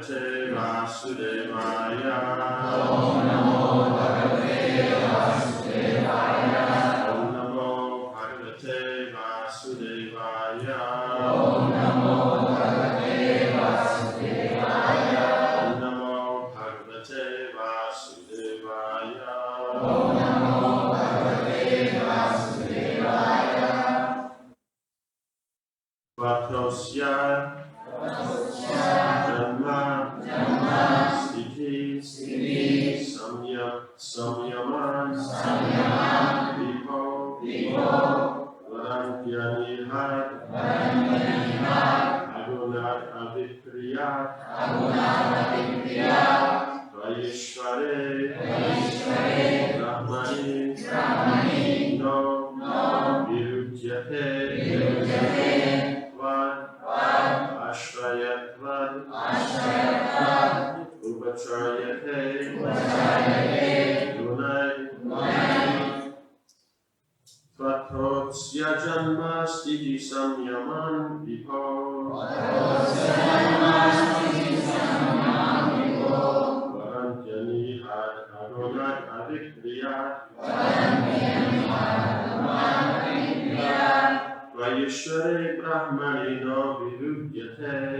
Bhagavate Vasudevaya. Om Namo Bhagavate Vasudevaya. Om Namo Bhagavate Vasudevaya. Om Namo Bhagavate Vasudevaya. Om Namo Bhagavate Vasudevaya. Om Namo Bhagavate Vasudevaya. Vatosya Janma Sthiti Samyaman Vipo Varantyanihat Agunat Avikriyat Vayishvare Brahmani No Virujyate Ashrayatvad Upacharyate Gunai Tvatrotsya Janma Sthiti Samyaman Vipo Varantyani Agunat Avikriyat Vayishvare Brahmani no Virujyate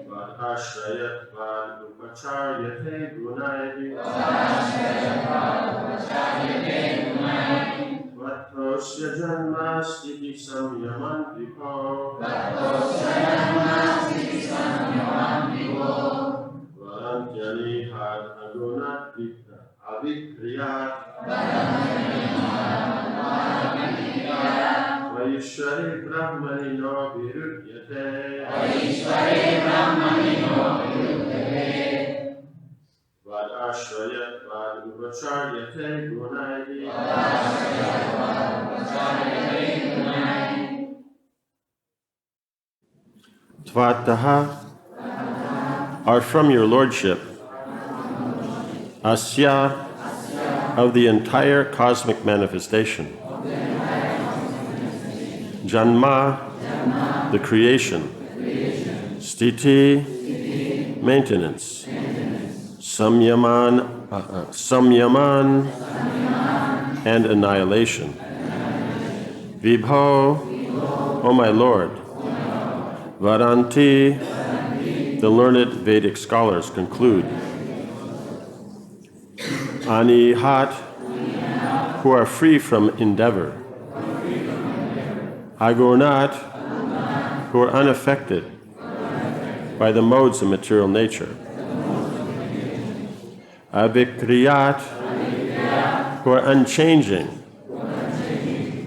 Vadashrayatvad Upacharyate Gunai Vatrosya Janma Sthiti Samyaman Vipo Varantyani Agunat Avikriyat Vayishvare Brahmani no Virujyate Vadashrayatvad Upacharyate Gunai Tvataha are from your lordship, Asya of the entire cosmic manifestation, Janma, the creation, Sthiti, maintenance, Samyaman, and annihilation. Vibho, O my Lord, Varanti, the learned Vedic scholars conclude, Anihat, who are free from endeavor, Agurnat, who are unaffected by the modes of material nature, Avikriyat, who are unchanging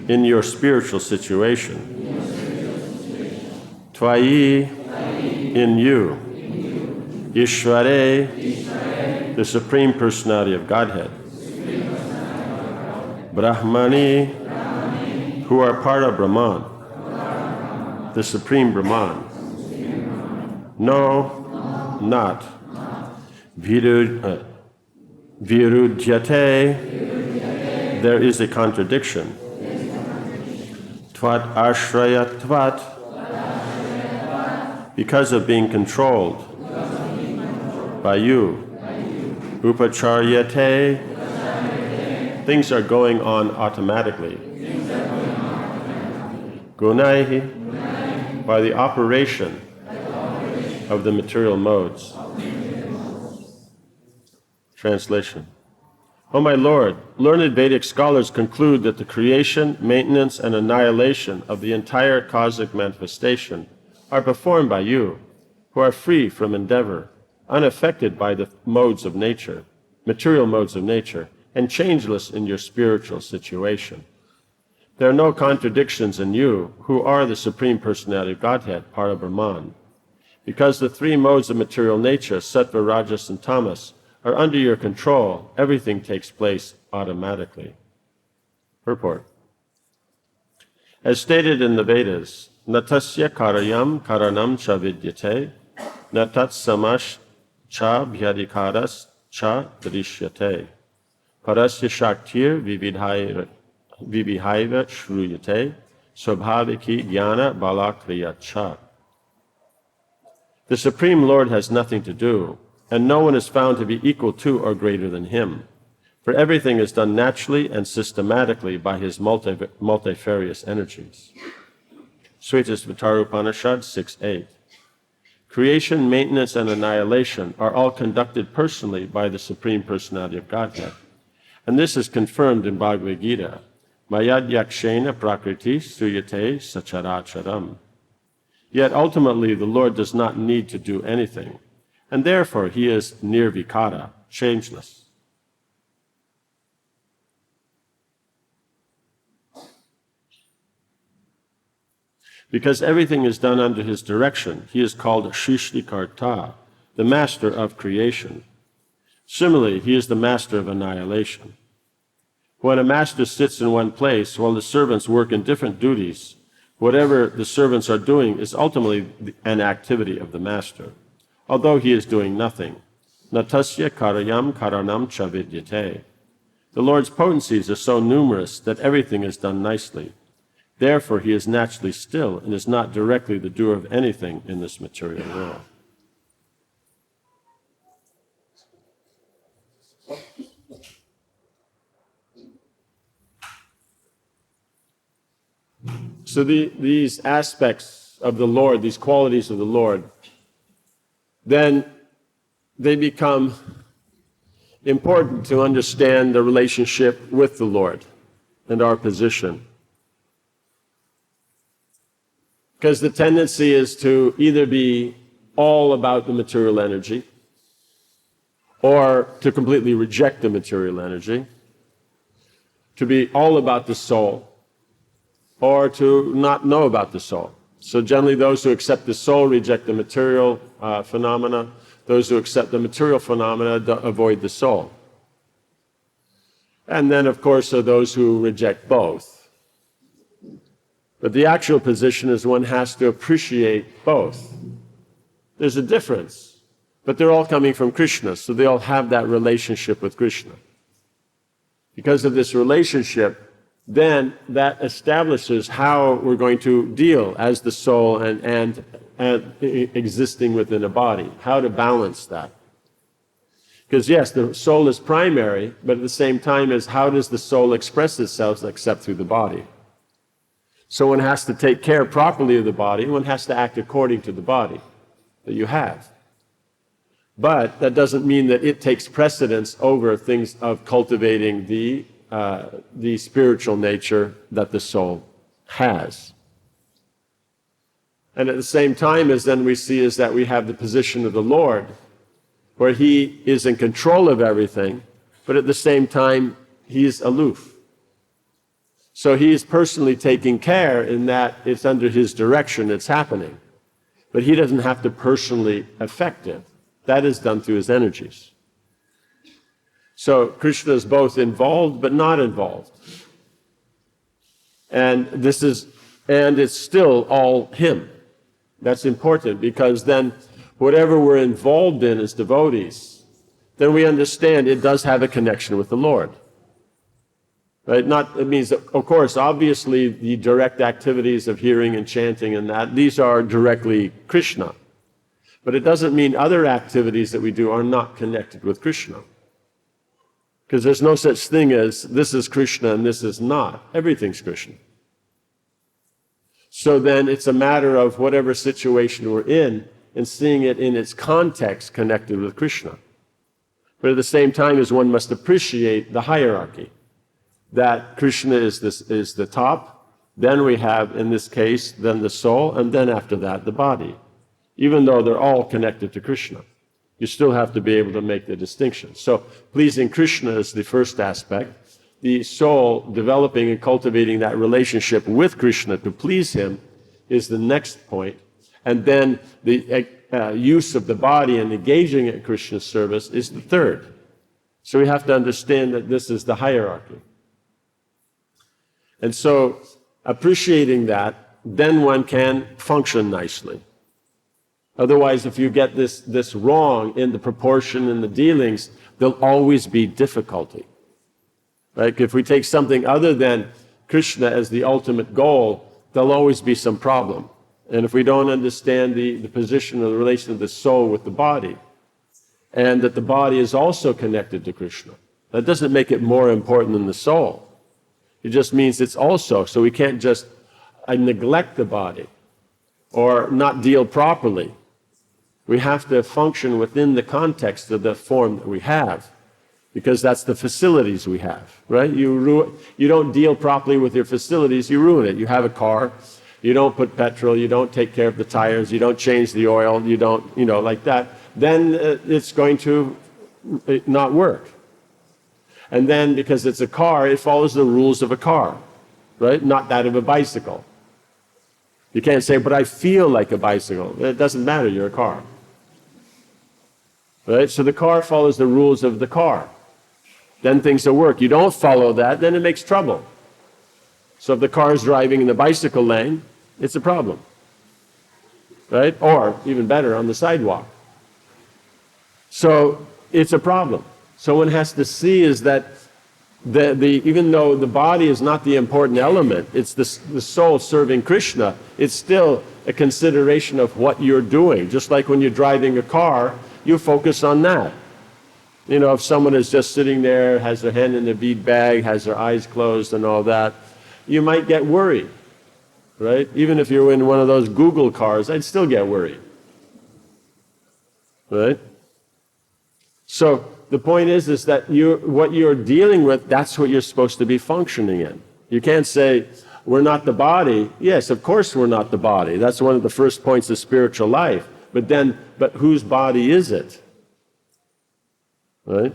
in your spiritual situation, Tvayi, in you, Ishvare, the Supreme Personality of Godhead, Brahmani, who are part of Brahman, the Supreme Brahman. No, not. Virujyate, there is a contradiction. Tvat ashrayatvat, because of being controlled by you. Upacharyate, things are going on automatically. Gunaihi, by the operation of the material modes. Translation. O my Lord, learned Vedic scholars conclude that the creation, maintenance, and annihilation of the entire cosmic manifestation are performed by you, who are free from endeavor, unaffected by the modes of nature, material modes of nature, and changeless in your spiritual situation. There are no contradictions in you, who are the Supreme Personality of Godhead, part of Brahman. Because the three modes of material nature, Sattva, Rajas, and Tamas, are under your control, everything takes place automatically. Purport. As stated in the Vedas, Natasya karyam karanam cha vidyate, natat samash cha bhyadikaras cha drishyate, parasya shaktir vivihaiva shruyate, swabhaviki jnana balakriya cha. The Supreme Lord has nothing to do, and no one is found to be equal to or greater than him, for everything is done naturally and systematically by his multifarious energies. Shvetashvatara Upanishad 6.8. Creation, maintenance, and annihilation are all conducted personally by the Supreme Personality of Godhead. And this is confirmed in Bhagavad Gita. Mayad yakshena prakriti suyate sacharacharam. Yet ultimately the Lord does not need to do anything, and therefore he is nirvikara, changeless. Because everything is done under his direction, he is called Srishtikarta, the master of creation. Similarly, he is the master of annihilation. When a master sits in one place while the servants work in different duties, whatever the servants are doing is ultimately an activity of the master, although he is doing nothing. Natasya karayam karanam chavidyate. The Lord's potencies are so numerous that everything is done nicely. Therefore, he is naturally still and is not directly the doer of anything in this material world. So these aspects of the Lord, these qualities of the Lord, then they become important to understand the relationship with the Lord and our position. Because the tendency is to either be all about the material energy or to completely reject the material energy, to be all about the soul, or to not know about the soul. So generally those who accept the soul reject the material phenomena. Those who accept the material phenomena avoid the soul. And then, of course, are those who reject both. But the actual position is one has to appreciate both. There's a difference, but they're all coming from Krishna, so they all have that relationship with Krishna. Because of this relationship, then that establishes how we're going to deal as the soul and existing within a body, how to balance that. Because yes, the soul is primary, but at the same time is how does the soul express itself except through the body? So one has to take care properly of the body, one has to act according to the body that you have. But that doesn't mean that it takes precedence over things of cultivating the spiritual nature that the soul has. And at the same time as then we see is that we have the position of the Lord, where he is in control of everything, but at the same time he's aloof. So he is personally taking care in that it's under his direction it's happening. But he doesn't have to personally affect it. That is done through his energies. So Krishna is both involved but not involved. And it's still all him. That's important because then whatever we're involved in as devotees, then we understand it does have a connection with the Lord. Right? It means that, of course, obviously the direct activities of hearing and chanting and that, these are directly Krishna. But it doesn't mean other activities that we do are not connected with Krishna. Because there's no such thing as this is Krishna and this is not. Everything's Krishna. So then it's a matter of whatever situation we're in and seeing it in its context connected with Krishna. But at the same time as one must appreciate the hierarchy. That Krishna is the top, then we have, in this case, then the soul, and then after that, the body. Even though they're all connected to Krishna. You still have to be able to make the distinction. So pleasing Krishna is the first aspect. The soul developing and cultivating that relationship with Krishna to please him is the next point. And then the use of the body and engaging in Krishna's service is the third. So we have to understand that this is the hierarchy. And so appreciating that, then one can function nicely. Otherwise, if you get this wrong in the proportion and the dealings, there'll always be difficulty. Right? If we take something other than Krishna as the ultimate goal, there'll always be some problem. and if we don't understand the position of the relation of the soul with the body, and that the body is also connected to Krishna, that doesn't make it more important than the soul. It just means it's also, so we can't just neglect the body or not deal properly. We have to function within the context of the form that we have, because that's the facilities we have, right? You don't deal properly with your facilities, you ruin it. You have a car, you don't put petrol, you don't take care of the tires, you don't change the oil, you don't, like that, then it's going to not work. And then because it's a car, it follows the rules of a car, right? Not that of a bicycle. You can't say, but I feel like a bicycle. It doesn't matter, you're a car. Right? So the car follows the rules of the car. Then things will work. You don't follow that, then it makes trouble. So if the car is driving in the bicycle lane, it's a problem. Right? Or, even better, on the sidewalk. So it's a problem. So one has to see is that even though the body is not the important element, it's the soul serving Krishna, it's still a consideration of what you're doing. Just like when you're driving a car, you focus on that. If someone is just sitting there, has their hand in their bead bag, has their eyes closed and all that, you might get worried, right? Even if you're in one of those Google cars, I'd still get worried, right? So the point is that what you're dealing with, that's what you're supposed to be functioning in. You can't say, we're not the body. Yes, of course we're not the body. That's one of the first points of spiritual life. But whose body is it? Right?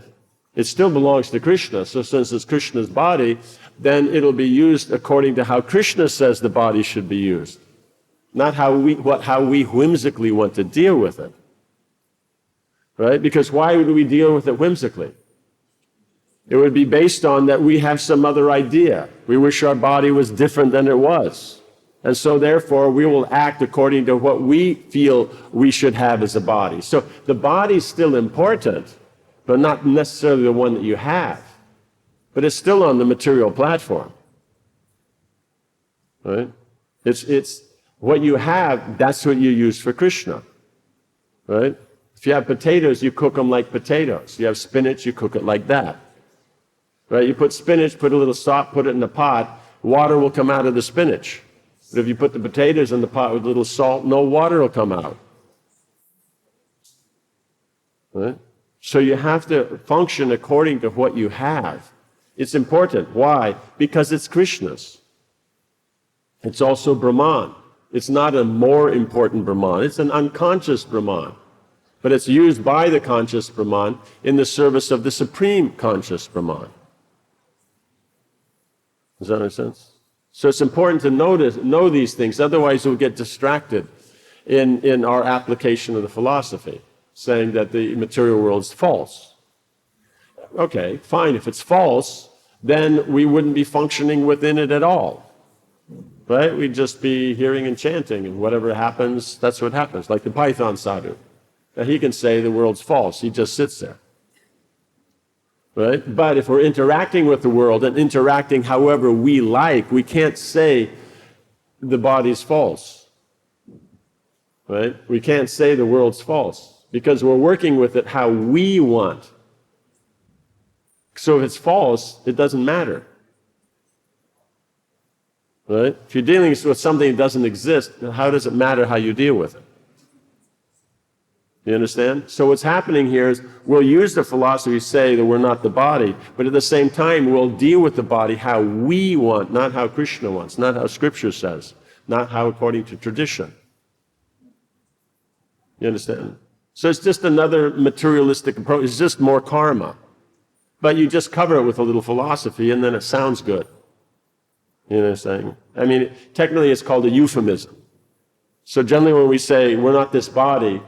It still belongs to Krishna. So since it's Krishna's body, then it'll be used according to how Krishna says the body should be used. Not how we whimsically want to deal with it. Right? Because why would we deal with it whimsically? It would be based on that we have some other idea. We wish our body was different than it was. And so therefore we will act according to what we feel we should have as a body. So the body's still important, but not necessarily the one that you have. But it's still on the material platform. Right? It's what you have, that's what you use for Krishna. Right? If you have potatoes, you cook them like potatoes. You have spinach, you cook it like that. Right? You put spinach, put a little salt, put it in a pot, water will come out of the spinach. But if you put the potatoes in the pot with a little salt, no water will come out. Right? So you have to function according to what you have. It's important. Why? Because it's Krishna's. It's also Brahman. It's not a more important Brahman. It's an unconscious Brahman. But it's used by the conscious Brahman in the service of the supreme conscious Brahman. Does that make sense? So it's important to know these things, otherwise we'll get distracted in our application of the philosophy, saying that the material world is false. Okay, fine, if it's false, then we wouldn't be functioning within it at all. Right? We'd just be hearing and chanting, and whatever happens, that's what happens, like the Python sadhu. Now he can say the world's false, he just sits there. Right? But if we're interacting with the world and interacting however we like, we can't say the body's false. Right? We can't say the world's false because we're working with it how we want. So if it's false, it doesn't matter. Right? If you're dealing with something that doesn't exist, how does it matter how you deal with it? You understand? So what's happening here is we'll use the philosophy to say that we're not the body, but at the same time we'll deal with the body how we want, not how Krishna wants, not how Scripture says, not how according to tradition. You understand? So it's just another materialistic approach. It's just more karma. But you just cover it with a little philosophy and then it sounds good. You know what I'm saying? I mean, technically it's called a euphemism. So generally when we say we're not this body,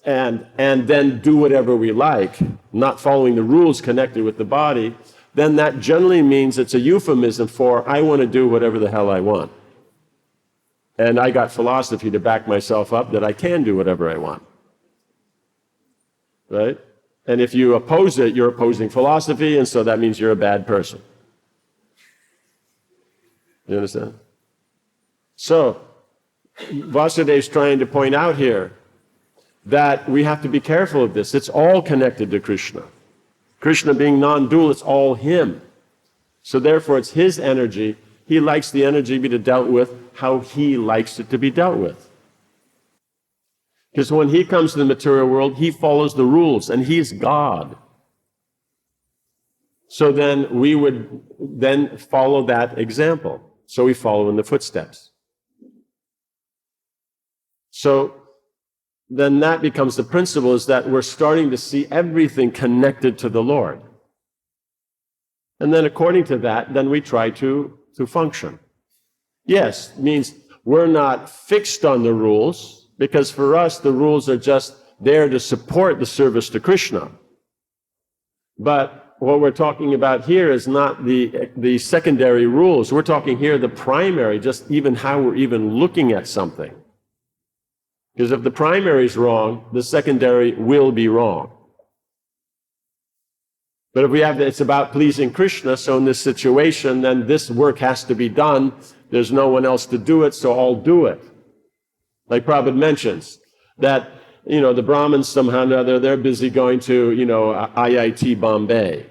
and then do whatever we like, not following the rules connected with the body, then that generally means it's a euphemism for I want to do whatever the hell I want. And I got philosophy to back myself up that I can do whatever I want. Right? And if you oppose it, you're opposing philosophy, and so that means you're a bad person. You understand? So, Vasudev's trying to point out here that we have to be careful of this. It's all connected to Krishna. Krishna being non-dual, it's all him. So therefore it's his energy. He likes the energy to be dealt with how he likes it to be dealt with. Because when he comes to the material world, he follows the rules, and he's God. So then we would then follow that example. So we follow in the footsteps. So then that becomes the principle, is that we're starting to see everything connected to the Lord. And then according to that, then we try to function. Yes, means we're not fixed on the rules, because for us the rules are just there to support the service to Krishna. But what we're talking about here is not the secondary rules. We're talking here the primary, just even how we're even looking at something. Because if the primary is wrong, the secondary will be wrong. But if we have, it's about pleasing Krishna, so in this situation, then this work has to be done. There's no one else to do it, so I'll do it. Like Prabhupada mentions, that, the Brahmins somehow or another, they're busy going to, IIT Bombay.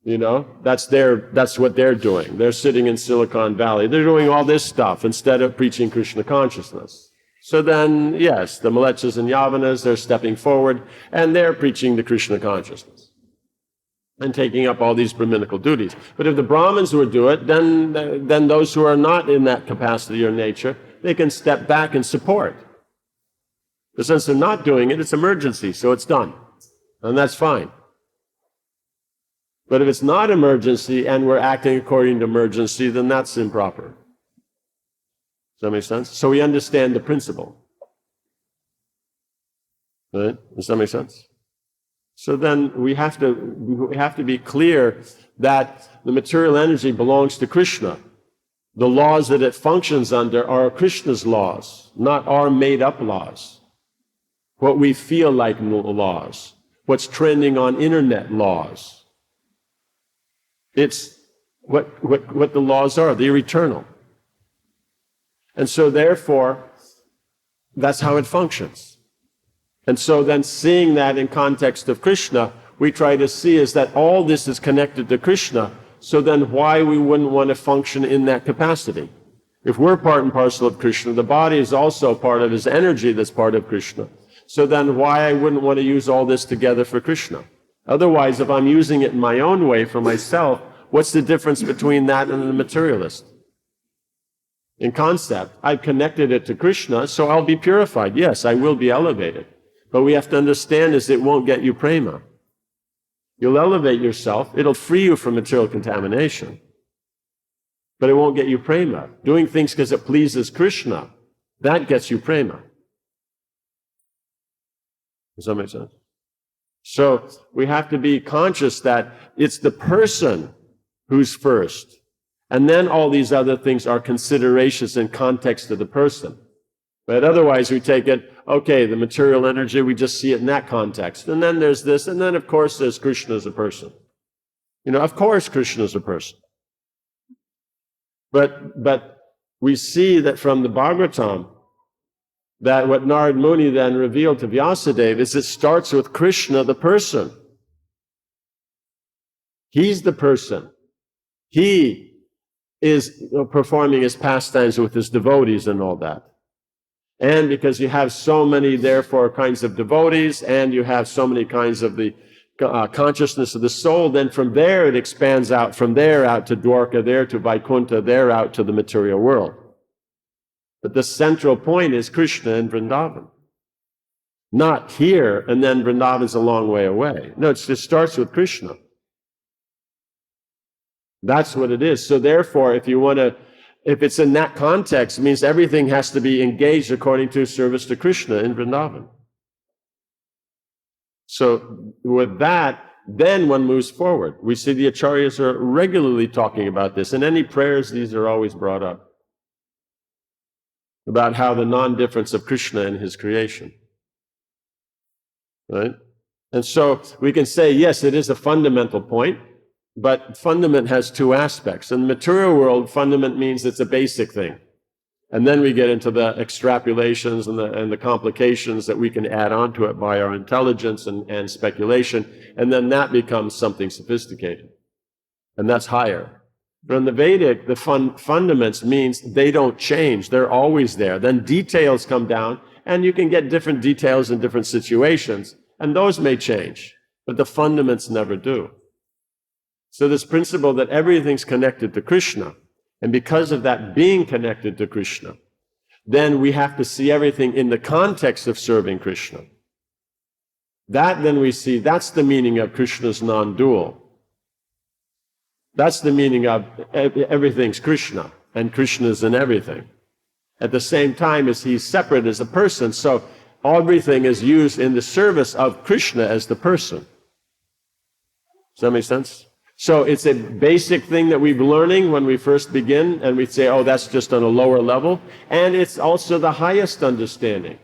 That's what they're doing. They're sitting in Silicon Valley. They're doing all this stuff instead of preaching Krishna consciousness. So then, yes, the Mlechas and Yavanas, they're stepping forward, and they're preaching the Krishna consciousness and taking up all these Brahminical duties. But if the Brahmins would do it, then those who are not in that capacity or nature, they can step back and support. But since they're not doing it, it's emergency, so it's done. And that's fine. But if it's not emergency and we're acting according to emergency, then that's improper. Does that make sense? So we understand the principle. Right? Does that make sense? So then we have to be clear that the material energy belongs to Krishna. The laws that it functions under are Krishna's laws, not our made-up laws. What we feel like laws, what's trending on internet laws. It's what the laws are. They're eternal. And so therefore, that's how it functions. And so then seeing that in context of Krishna, we try to see is that all this is connected to Krishna, so then why we wouldn't want to function in that capacity? If we're part and parcel of Krishna, the body is also part of his energy that's part of Krishna. So then why I wouldn't want to use all this together for Krishna? Otherwise, if I'm using it in my own way for myself, what's the difference between that and the materialist? In concept, I've connected it to Krishna, so I'll be purified. Yes, I will be elevated. But we have to understand is it won't get you prema. You'll elevate yourself. It'll free you from material contamination. But it won't get you prema. Doing things because it pleases Krishna, that gets you prema. Does that make sense? So we have to be conscious that it's the person who's first. And then all these other things are considerations in context of the person. But otherwise we take it, okay, the material energy, we just see it in that context. And then there's this, and then of course there's Krishna as a person. Of course Krishna is a person. But we see that from the Bhagavatam, that what Narad Muni then revealed to Vyasadeva is it starts with Krishna, the person. He's the person. He is performing his pastimes with his devotees and all that. And because you have so many, therefore, kinds of devotees, and you have so many kinds of the consciousness of the soul, then from there it expands out, from there out to Dwarka, there to Vaikuntha, there out to the material world. But the central point is Krishna and Vrindavan. Not here, and then Vrindavan's a long way away. No, it starts with Krishna. That's what it is. So therefore, if it's in that context, it means everything has to be engaged according to service to Krishna in Vrindavan. So with that, then one moves forward. We see the acharyas are regularly talking about this. In any prayers, these are always brought up. About how the non-difference of Krishna in his creation. Right? And so we can say, yes, it is a fundamental point. But fundament has two aspects. In the material world, fundament means it's a basic thing. And then we get into the extrapolations and the complications that we can add on to it by our intelligence and speculation. And then that becomes something sophisticated. And that's higher. But in the Vedic, the fundaments means they don't change. They're always there. Then details come down, and you can get different details in different situations. And those may change. But the fundaments never do. So this principle that everything's connected to Krishna, and because of that being connected to Krishna, then we have to see everything in the context of serving Krishna. That then we see, that's the meaning of Krishna's non-dual. That's the meaning of everything's Krishna, and Krishna's in everything. At the same time as he's separate as a person, so everything is used in the service of Krishna as the person. Does that make sense? So it's a basic thing that we're learning when we first begin, and we say, oh, that's just on a lower level. And it's also the highest understanding.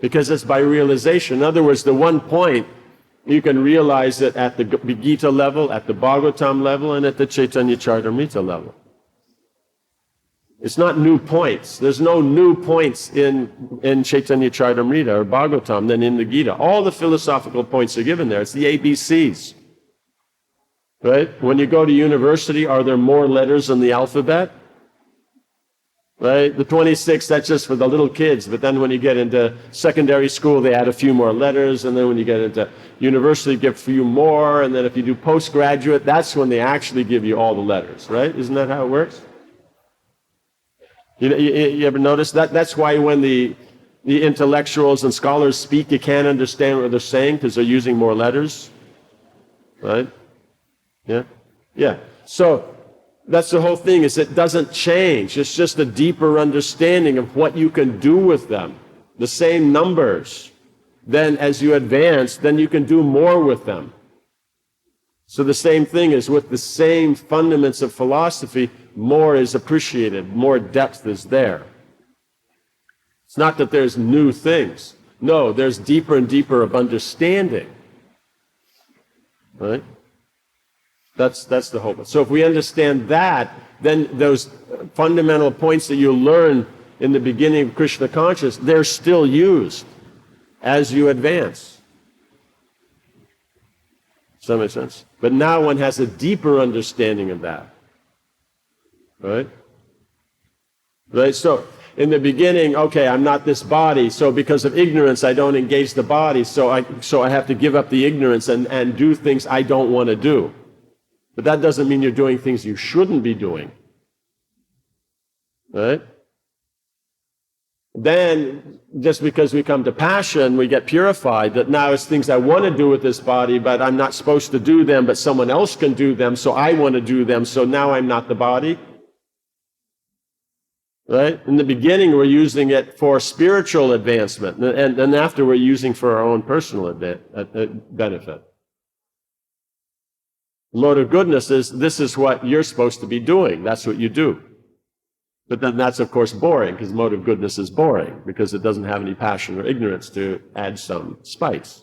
Because it's by realization. In other words, the one point, you can realize it at the Gita level, at the Bhagavatam level, and at the Caitanya-charitamrita level. It's not new points. There's no new points in Caitanya-charitamrita or Bhagavatam than in the Gita. All the philosophical points are given there. It's the ABCs. Right? When you go to university, are there more letters in the alphabet? Right? The 26, that's just for the little kids. But then when you get into secondary school, they add a few more letters. And then when you get into university, give a few more. And then if you do postgraduate, that's when they actually give you all the letters. Right? Isn't that how it works? You ever notice that? That's why when the intellectuals and scholars speak, you can't understand what they're saying because they're using more letters. Right? Yeah? Yeah. So that's the whole thing, is it doesn't change. It's just a deeper understanding of what you can do with them. The same numbers. Then as you advance, then you can do more with them. So the same thing is with the same fundaments of philosophy, more is appreciated, more depth is there. It's not that there's new things. No, there's deeper and deeper of understanding. Right? That's the hope. So if we understand that, then those fundamental points that you learn in the beginning of Krishna consciousness, they're still used as you advance. Does that make sense? But now one has a deeper understanding of that. Right? Right? So in the beginning, okay, I'm not this body, so because of ignorance I don't engage the body, so I have to give up the ignorance and do things I don't want to do. But that doesn't mean you're doing things you shouldn't be doing. Right? Then, just because we come to passion, we get purified, that now it's things I want to do with this body, but I'm not supposed to do them, but someone else can do them, so I want to do them, so now I'm not the body. Right? In the beginning, we're using it for spiritual advancement, and then after we're using for our own personal benefit. The mode of goodness is, this is what you're supposed to be doing. That's what you do. But then that's, of course, boring, because the mode of goodness is boring, because it doesn't have any passion or ignorance to add some spice.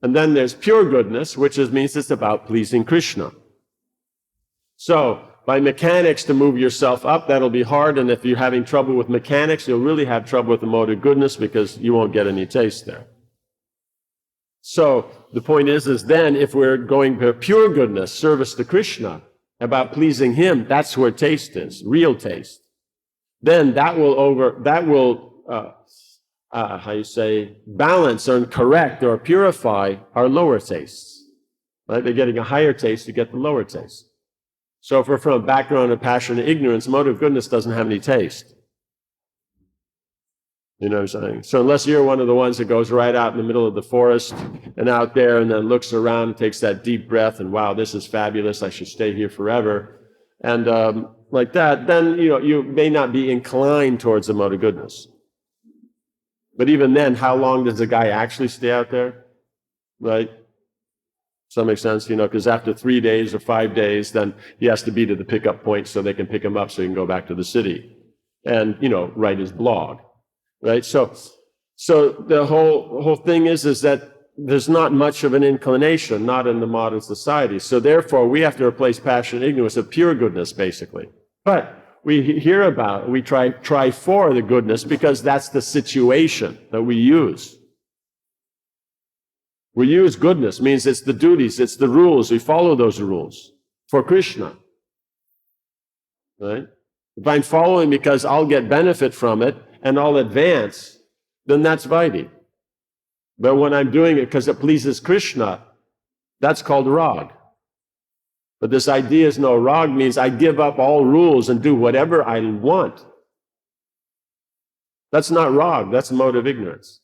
And then there's pure goodness, which means it's about pleasing Krishna. So, by mechanics to move yourself up, that'll be hard, and if you're having trouble with mechanics, you'll really have trouble with the mode of goodness, because you won't get any taste there. So, the point is then if we're going to pure goodness, service to Krishna, about pleasing him, that's where taste is, real taste. Then that will balance or correct or purify our lower tastes. Right? They're getting a higher taste to get the lower taste. So if we're from a background of passion and ignorance, mode of goodness doesn't have any taste. You know what I'm saying? So unless you're one of the ones that goes right out in the middle of the forest and out there and then looks around and takes that deep breath and, wow, this is fabulous, I should stay here forever, and like that, then you may not be inclined towards the mode of goodness. But even then, how long does the guy actually stay out there? Right? Does that make sense? Because after 3 days or 5 days, then he has to be to the pickup point so they can pick him up so he can go back to the city and, write his blog. Right? So the whole thing is that there's not much of an inclination, not in the modern society. So therefore, we have to replace passion and ignorance with pure goodness, basically. But we hear about, we try for the goodness because that's the situation that we use. We use goodness, means it's the duties, it's the rules, we follow those rules for Krishna. Right? If I'm following because I'll get benefit from it and I'll advance, then that's Vaidhi. But when I'm doing it because it pleases Krishna, that's called rag. But this idea is no, rag means I give up all rules and do whatever I want. That's not rag, that's a mode of ignorance.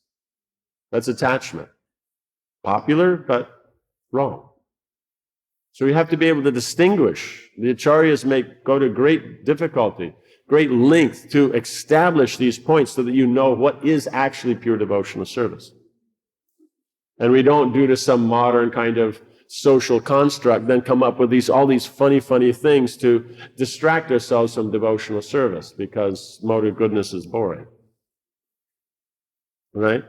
That's attachment. Popular, but wrong. So we have to be able to distinguish. The acharyas go to great difficulty, great length to establish these points so that you know what is actually pure devotional service. And we don't do to some modern kind of social construct, then come up with all these funny things to distract ourselves from devotional service because mode of goodness is boring. Right?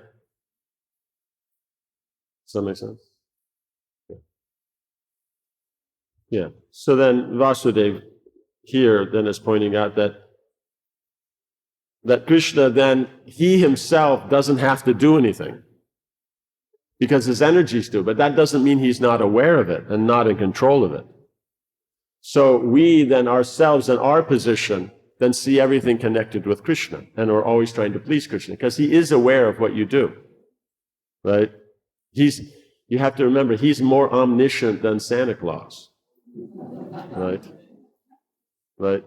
Does that make sense? Yeah. So then Vasudeva here then is pointing out that Krishna then, he himself doesn't have to do anything because his energies do, but that doesn't mean he's not aware of it and not in control of it. So we then ourselves in our position then see everything connected with Krishna and we're always trying to please Krishna because he is aware of what you do, right? You have to remember, he's more omniscient than Santa Claus. Right? Right?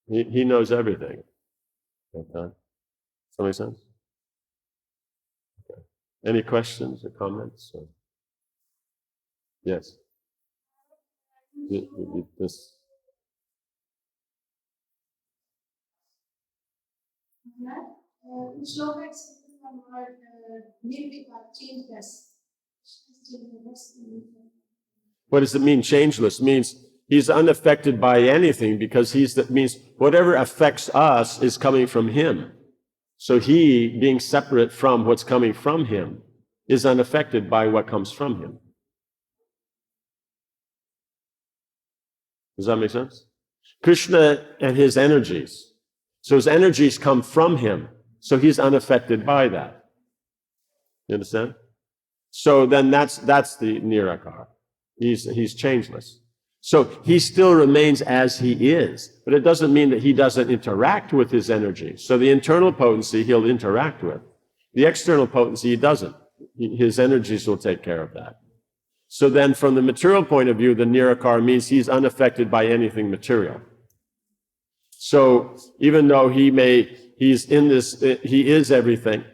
He knows everything. Okay. Does that make sense? Okay. Any questions or comments? Or? Yes. This. Shloka is from word nirvikar, changeless. What does it mean, changeless? It means he's unaffected by anything because means whatever affects us is coming from him. So he, being separate from what's coming from him, is unaffected by what comes from him. Does that make sense? Krishna and his energies. So his energies come from him. So he's unaffected by that. You understand? So then that's the Nirakara. He's changeless. So he still remains as he is, but it doesn't mean that he doesn't interact with his energy. So the internal potency he'll interact with. The external potency he doesn't. His energies will take care of that. So then from the material point of view, the Nirakara means he's unaffected by anything material. So even though he is everything,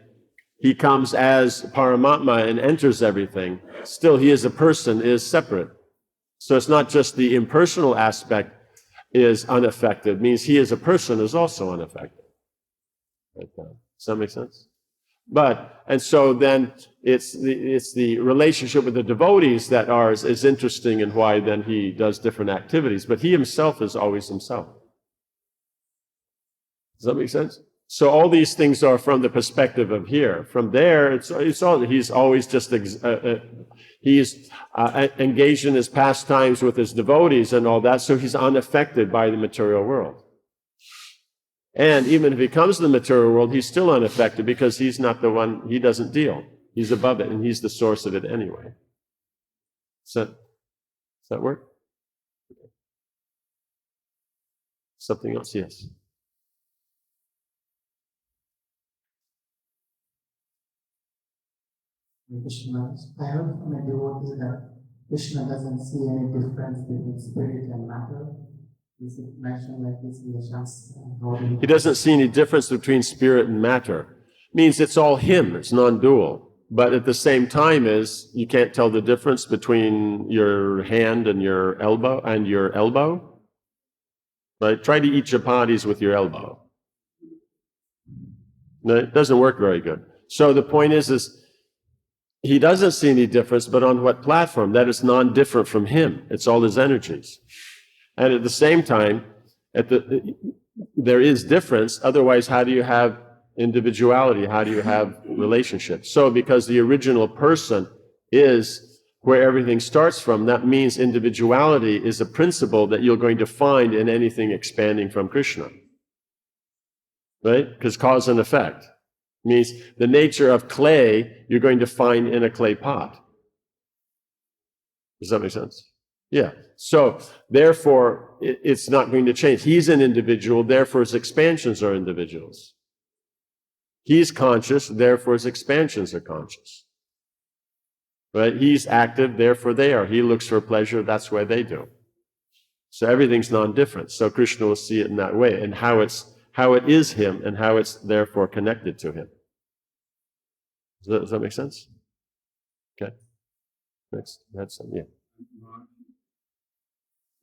he comes as Paramatma and enters everything, still he as a person is separate. So it's not just the impersonal aspect is unaffected, it means he as a person is also unaffected. Does that make sense? And so then it's the relationship with the devotees that is interesting and why then he does different activities, but he himself is always himself. Does that make sense? So all these things are from the perspective of here. From there, it's all, he's always just, he's engaged in his pastimes with his devotees and all that, so he's unaffected by the material world. And even if he comes to the material world, he's still unaffected because he's not the one, he doesn't deal. He's above it and he's the source of it anyway. Does that work? Okay. Something else? Yes. Krishna, I heard from a devotee that Krishna doesn't see any difference between spirit and matter. Is it mentioned like this in the Shastra? He doesn't see any difference between spirit and matter. It means it's all him, it's non-dual. But at the same time you can't tell the difference between your hand and your elbow. Right? Try to eat chapatis with your elbow. No, it doesn't work very good. So the point is he doesn't see any difference, but on what platform? That is non-different from him. It's all his energies. And at the same time, there is difference. Otherwise, how do you have individuality? How do you have relationships? So because the original person is where everything starts from, that means individuality is a principle that you're going to find in anything expanding from Krishna. Right? Because cause and effect means the nature of clay you're going to find in a clay pot. Does that make sense? Yeah. So, therefore, it's not going to change. He's an individual, therefore his expansions are individuals. He's conscious, therefore his expansions are conscious. Right? He's active, therefore they are. He looks for pleasure, that's why they do. So everything's non-different. So Krishna will see it in that way, and how it is him, and how it's therefore connected to him. Does that make sense? Okay. Next, that's yeah.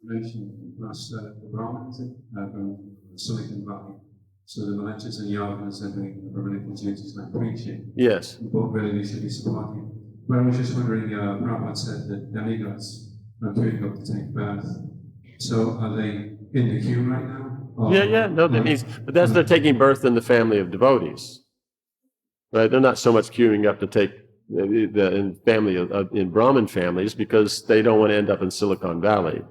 Mentioned last the Brahmins from Silicon Valley. So the Malachas and Yavanas are doing rabbinical duties like preaching. Yes. But really they should be supporting. But I was just wondering, Prabhupada said that demigods are queuing up to take birth. So are they in the queue right now? Or, No, that means, but that's they're taking birth in the family of devotees. Right? They're not so much queuing up to take in Brahmin families, because they don't want to end up in Silicon Valley.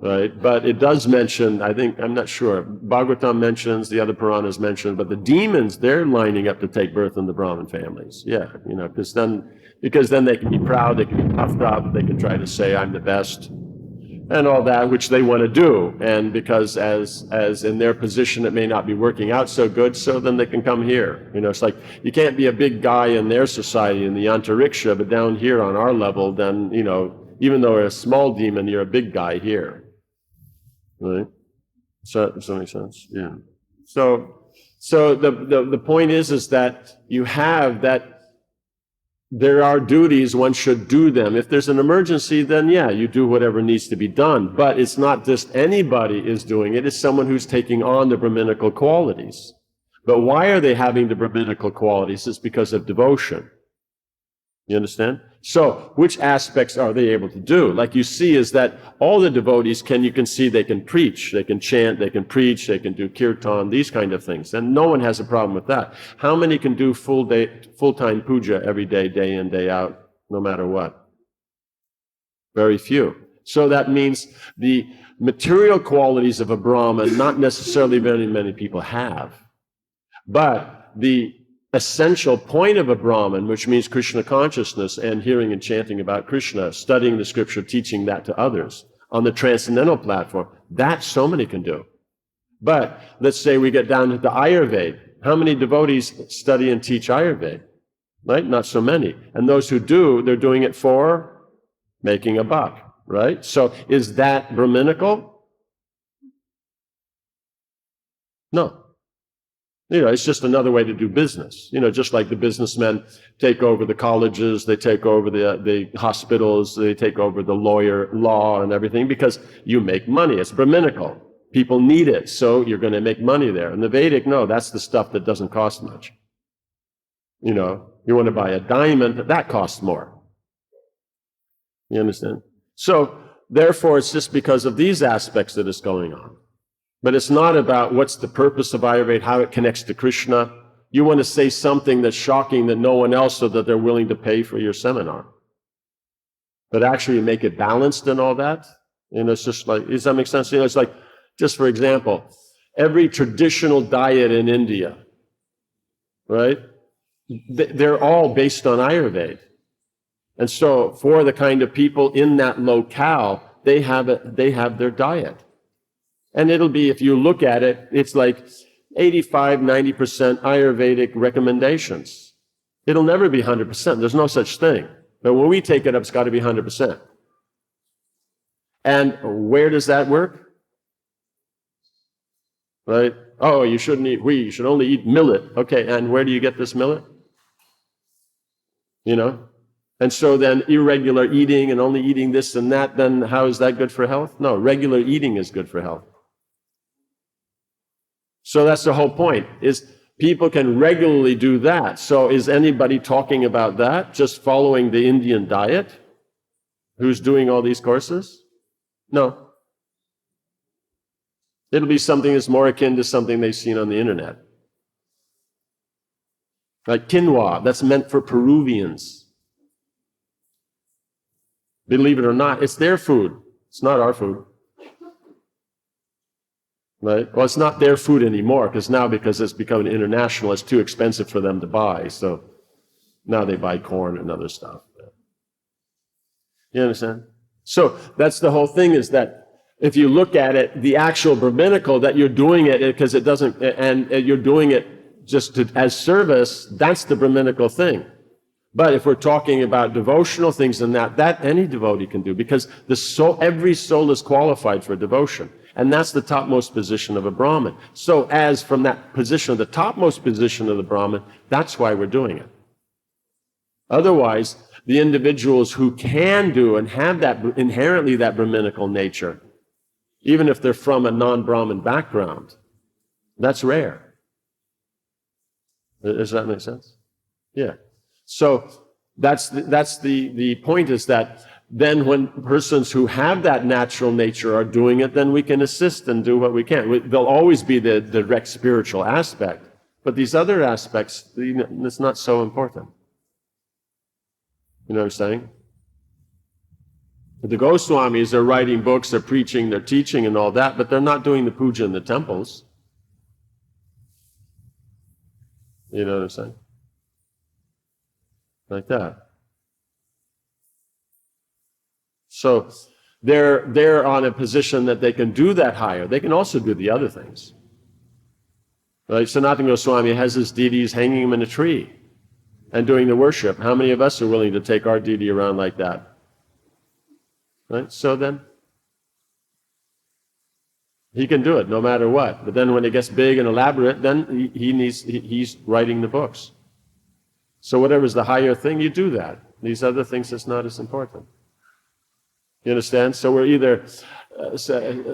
Right? But it does mention, I'm not sure, Bhagavatam mentions, the other Puranas mention, but the demons, they're lining up to take birth in the Brahmin families. Yeah, because then they can be proud, they can be puffed up, they can try to say, I'm the best, and all that, which they want to do. And because as in their position it may not be working out so good, so then they can come here. It's like, you can't be a big guy in their society, in the antariksha, but down here on our level, then, even though you're a small demon, you're a big guy here. Right? So does that make sense? Yeah. So the point is that you have that there are duties, one should do them. If there's an emergency, then yeah, you do whatever needs to be done. But it's not just anybody is doing it, it's someone who's taking on the Brahminical qualities. But why are they having the Brahminical qualities? It's because of devotion. You understand? So, which aspects are they able to do? Like you see is that all the devotees you can see they can preach, they can chant, they can preach, they can do kirtan, these kind of things. And no one has a problem with that. How many can do full-time puja every day, day in, day out, no matter what? Very few. So that means the material qualities of a Brahmin, not necessarily very many people have. But the essential point of a Brahmin, which means Krishna consciousness and hearing and chanting about Krishna, studying the scripture, teaching that to others on the transcendental platform, that so many can do. But let's say we get down to the Ayurveda. How many devotees study and teach Ayurveda? Right? Not so many. And those who do, they're doing it for making a buck. Right? So is that Brahminical? No. It's just another way to do business. Just like the businessmen take over the colleges, they take over the hospitals, they take over the law and everything, because you make money. It's Brahminical. People need it, so you're going to make money there. And the Vedic, no, that's the stuff that doesn't cost much. You want to buy a diamond, that costs more. You understand? So, therefore, it's just because of these aspects that is going on. But it's not about what's the purpose of Ayurveda, how it connects to Krishna. You want to say something that's shocking that no one else, so that they're willing to pay for your seminar. But actually make it balanced and all that. It's just like, does that make sense? It's like, just for example, every traditional diet in India, right? They're all based on Ayurveda. And so for the kind of people in that locale, they have their diet. And it'll be, if you look at it, it's like 85, 90% Ayurvedic recommendations. It'll never be 100%. There's no such thing. But when we take it up, it's got to be 100%. And where does that work? Right? Oh, you shouldn't eat wheat. You should only eat millet. Okay, and where do you get this millet? And so then irregular eating and only eating this and that, then how is that good for health? No, regular eating is good for health. So that's the whole point, is people can regularly do that. So is anybody talking about that, just following the Indian diet? Who's doing all these courses? No. It'll be something that's more akin to something they've seen on the internet. Like quinoa, that's meant for Peruvians. Believe it or not, it's their food. It's not our food. Right? Well, it's not their food anymore because it's become international, it's too expensive for them to buy. So now they buy corn and other stuff. You understand? So that's the whole thing, is that if you look at it, the actual Brahminical, that you're doing it because it doesn't, and you're doing it just as service, that's the Brahminical thing. But if we're talking about devotional things and that any devotee can do, because every soul is qualified for devotion. And that's the topmost position of a Brahmin. So as from that position of the topmost position of the Brahmin, that's why we're doing it. Otherwise, the individuals who can do and have that inherently that Brahminical nature, even if they're from a non-Brahmin background, that's rare. Does that make sense? Yeah. So that's the point, is that then when persons who have that natural nature are doing it, then we can assist and do what we can. There'll always be the direct spiritual aspect, but these other aspects, it's not so important. You know what I'm saying? The Goswamis are writing books, they're preaching, they're teaching and all that, but they're not doing the puja in the temples. You know what I'm saying? Like that. So they're on a position that they can do that higher. They can also do the other things. Right? Sanatana Goswami has his deities hanging him in a tree and doing the worship. How many of us are willing to take our deity around like that? Right? So then, he can do it no matter what. But then when it gets big and elaborate, then he's writing the books. So whatever's the higher thing, you do that. These other things, it's not as important. You understand? So we're either,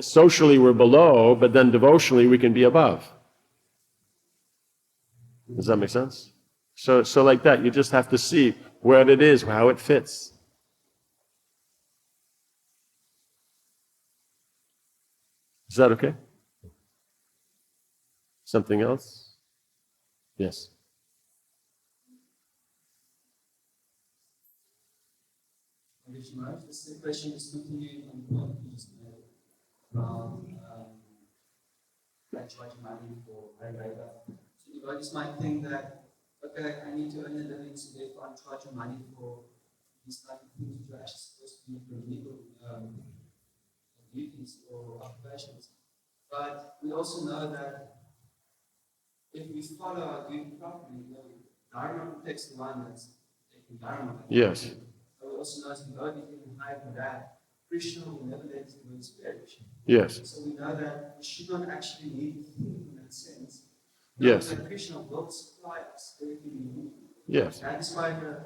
socially we're below, but then devotionally we can be above. Does that make sense? So like that, you just have to see where it is, how it fits. Is that okay? Something else? Yes. This question is continuing on the point you just made around charging money for Ayurveda. So devotees might think that, okay, I need to earn a living, so therefore I'm charging money for these type of things which are actually supposed to be for legal duties or occupations. But we also know that if we follow our duty properly, Dharma protects the one that's taking Dharma. Yes. We also know as devotees getting high for that, Krishna will never let his devotees perish. Yes. So we know that we should not actually need to think in that sense. Yes. That Krishna will supply us everything we need. Yes. That is why the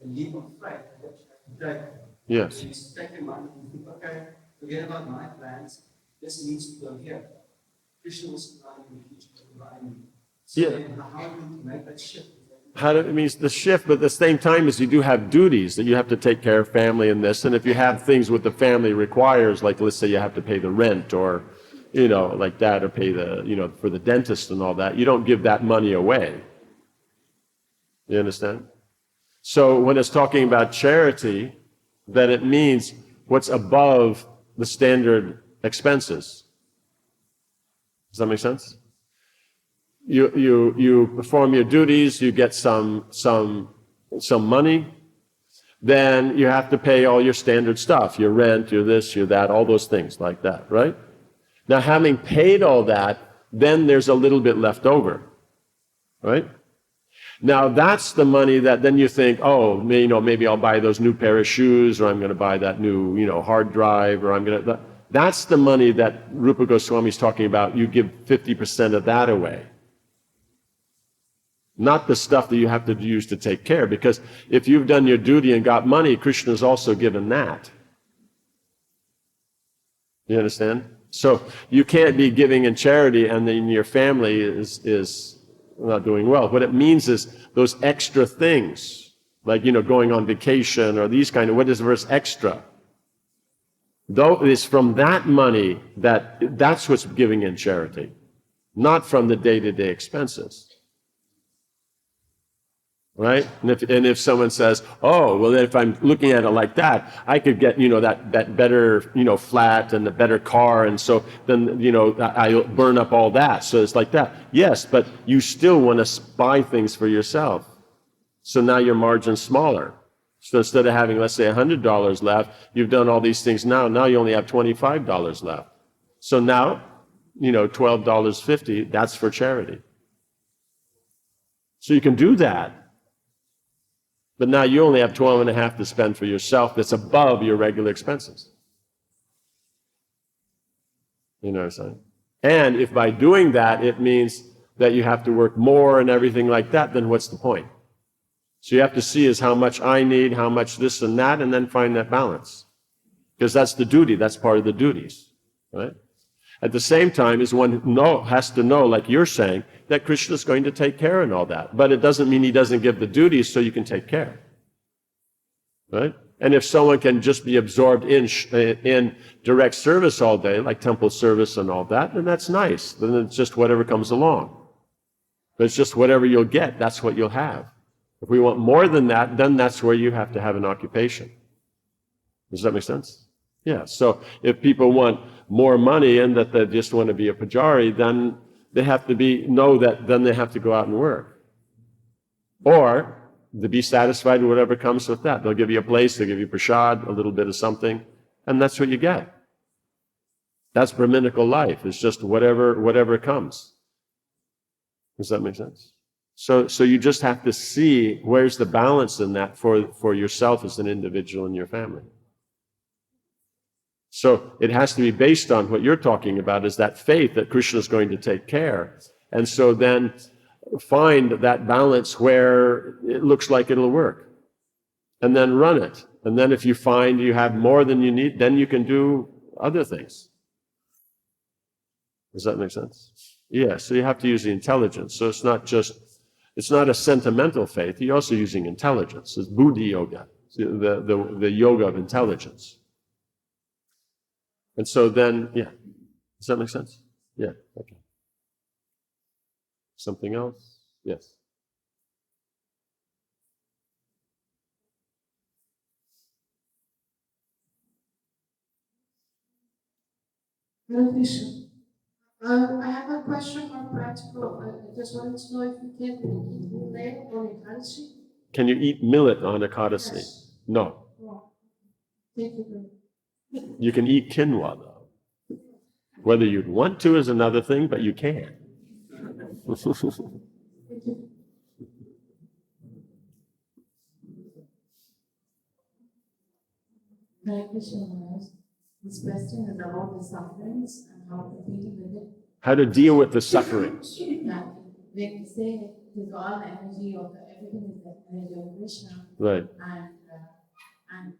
leap of faith that you have to take. Yes. You take a money and think, okay, forget about my plans, this needs to go here. Krishna will supply you in the future, provide me. So Yeah. then how are we to make that shift? It means the shift, but at the same time is you do have duties that you have to take care of family and this, and if you have things what the family requires, like let's say you have to pay the rent or, like that, or pay the, for the dentist and all that, you don't give that money away. You understand? So when it's talking about charity, then it means what's above the standard expenses. Does that make sense? You perform your duties, you get some money, then you have to pay all your standard stuff, your rent, your this, your that, all those things like that, right? Now, having paid all that, then there's a little bit left over, right? Now, that's the money that then you think, oh, maybe I'll buy those new pair of shoes, or I'm going to buy that new, hard drive, or that's the money that Rupa Goswami is talking about. You give 50% of that away. Not the stuff that you have to use to take care, because if you've done your duty and got money, Krishna's also given that. You understand? So you can't be giving in charity and then your family is not doing well. What it means is those extra things, like, going on vacation or these kind of, what is the verse extra? Though it's from that money that's what's giving in charity, not from the day-to-day expenses. right? And if someone says, oh, well, if I'm looking at it like that, I could get, that better, flat and the better car. And so then, I'll burn up all that. So it's like that. Yes, but you still want to buy things for yourself. So now your margin's smaller. So instead of having, let's say, $100 left, you've done all these things now. Now you only have $25 left. So now, $12.50, that's for charity. So you can do that. But now you only have 12 and a half to spend for yourself that's above your regular expenses. You know what I'm saying? And if by doing that, it means that you have to work more and everything like that, then what's the point? So you have to see is how much I need, how much this and that, and then find that balance. Because that's the duty, that's part of the duties, right? At the same time, is one has to know, like you're saying, that Krishna is going to take care and all that. But it doesn't mean he doesn't give the duties so you can take care, right? And if someone can just be absorbed in direct service all day, like temple service and all that, then that's nice. Then it's just whatever comes along. But it's just whatever you'll get, that's what you'll have. If we want more than that, then that's where you have to have an occupation. Does that make sense? Yeah, so if people want more money and that they just want to be a pujari, then they have to know that then they have to go out and work. Or to be satisfied with whatever comes with that. They'll give you a place, they'll give you prasad, a little bit of something, and that's what you get. That's Brahminical life. It's just whatever comes. Does that make sense? So you just have to see where's the balance in that for yourself as an individual and your family. So it has to be based on what you're talking about, is that faith that Krishna is going to take care. And so then find that balance where it looks like it'll work. And then run it. And then if you find you have more than you need, then you can do other things. Does that make sense? Yeah, so you have to use the intelligence. So it's not a sentimental faith, you're also using intelligence. It's buddhi yoga, the yoga of intelligence. And so then, yeah. Does that make sense? Yeah, okay. Something else? Yes. Hare Krishna. I have a question more practical. I just wanted to know if you can eat millet on Ekadashi. Can you eat millet on Ekadasi? Yes. No. No. Thank you. You can eat quinoa, though. Whether you'd want to is another thing, but you can. Thank you. Hare Krishna Maharaj. This question is about the sufferings and how to deal with it. How to deal with the sufferings. Yeah. When we say it is all energy of everything is the energy of Krishna. Right. And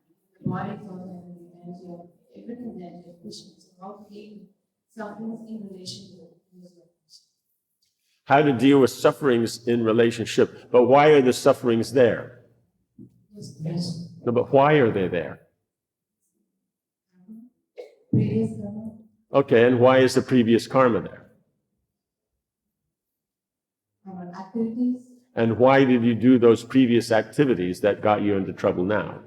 the body is also energy of everything is the energy of Krishna. So how to deal with sufferings in relation to the energy of Krishna. How to deal with sufferings in relationship. But why are the sufferings there? Yes. No, but why are they there? Previous karma. Okay, and why is the previous karma there? Our activities. And why did you do those previous activities that got you into trouble now?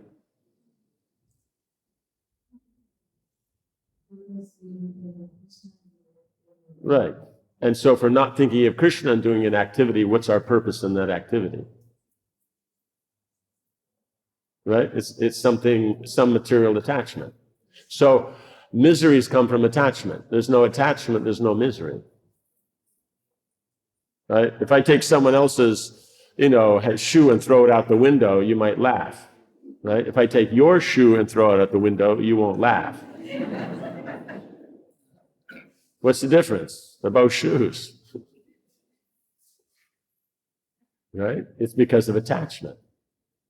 Right. And so for not thinking of Krishna and doing an activity, what's our purpose in that activity? Right? It's something, some material attachment. So miseries come from attachment. There's no attachment, there's no misery. Right? If I take someone else's, shoe and throw it out the window, you might laugh. Right? If I take your shoe and throw it out the window, you won't laugh. What's the difference? They're both shoes. Right? It's because of attachment.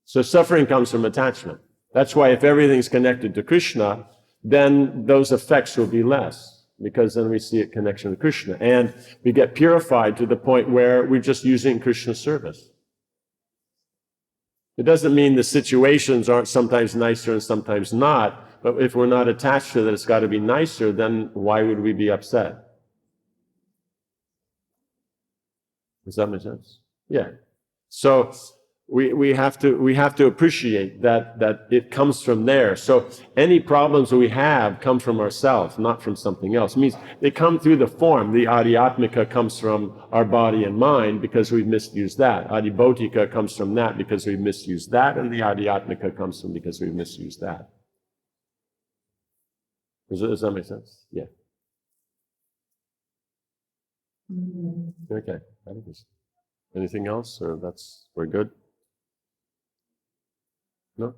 So suffering comes from attachment. That's why if everything's connected to Krishna, then those effects will be less, because then we see a connection to Krishna. And we get purified to the point where we're just using Krishna's service. It doesn't mean the situations aren't sometimes nicer and sometimes not, but if we're not attached to that it's got to be nicer, then why would we be upset? Does that make sense? Yeah. So we have to appreciate that it comes from there. So any problems we have come from ourselves, not from something else. It means they come through the form. The adhyatmika comes from our body and mind because we've misused that. Adhibhotika comes from that because we've misused that, and the adhyatmika comes from because we've misused that. Does that make sense? Yeah. Okay. Anything else, or we're good? No?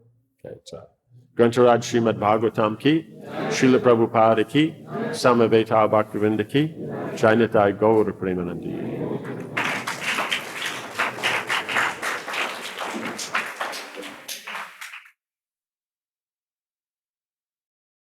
Okay, so Grantharaj Shrimad Bhagavatam ki, Srila Prabhupada ki, Samaveta Bhakti Vrinda ki, Jainatai Gaura Premanandi.